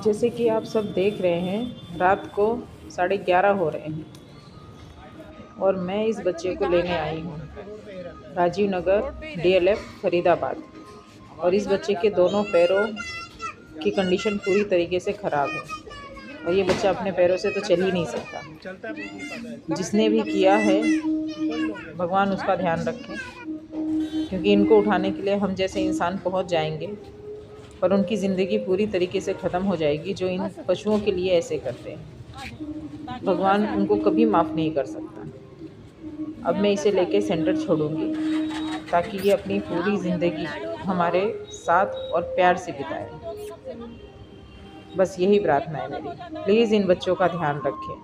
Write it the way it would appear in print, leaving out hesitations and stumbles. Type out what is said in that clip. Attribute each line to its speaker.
Speaker 1: जैसे कि आप सब देख रहे हैं, रात को 11:30 हो रहे हैं और मैं इस बच्चे को लेने आई हूँ राजीव नगर डीएलएफ फरीदाबाद। और इस बच्चे के दोनों पैरों की कंडीशन पूरी तरीके से ख़राब है और ये बच्चा अपने पैरों से तो चल ही नहीं सकता। जिसने भी किया है भगवान उसका ध्यान रखे, क्योंकि इनको उठाने के लिए हम जैसे इंसान पहुंच जाएंगे पर उनकी ज़िंदगी पूरी तरीके से ख़त्म हो जाएगी जो इन पशुओं के लिए ऐसे करते हैं। भगवान उनको कभी माफ़ नहीं कर सकता। अब मैं इसे लेके सेंटर छोड़ूंगी ताकि ये अपनी पूरी ज़िंदगी हमारे साथ और प्यार से बिताए। बस यही प्रार्थना है मेरी। प्लीज़ इन बच्चों का ध्यान रखें।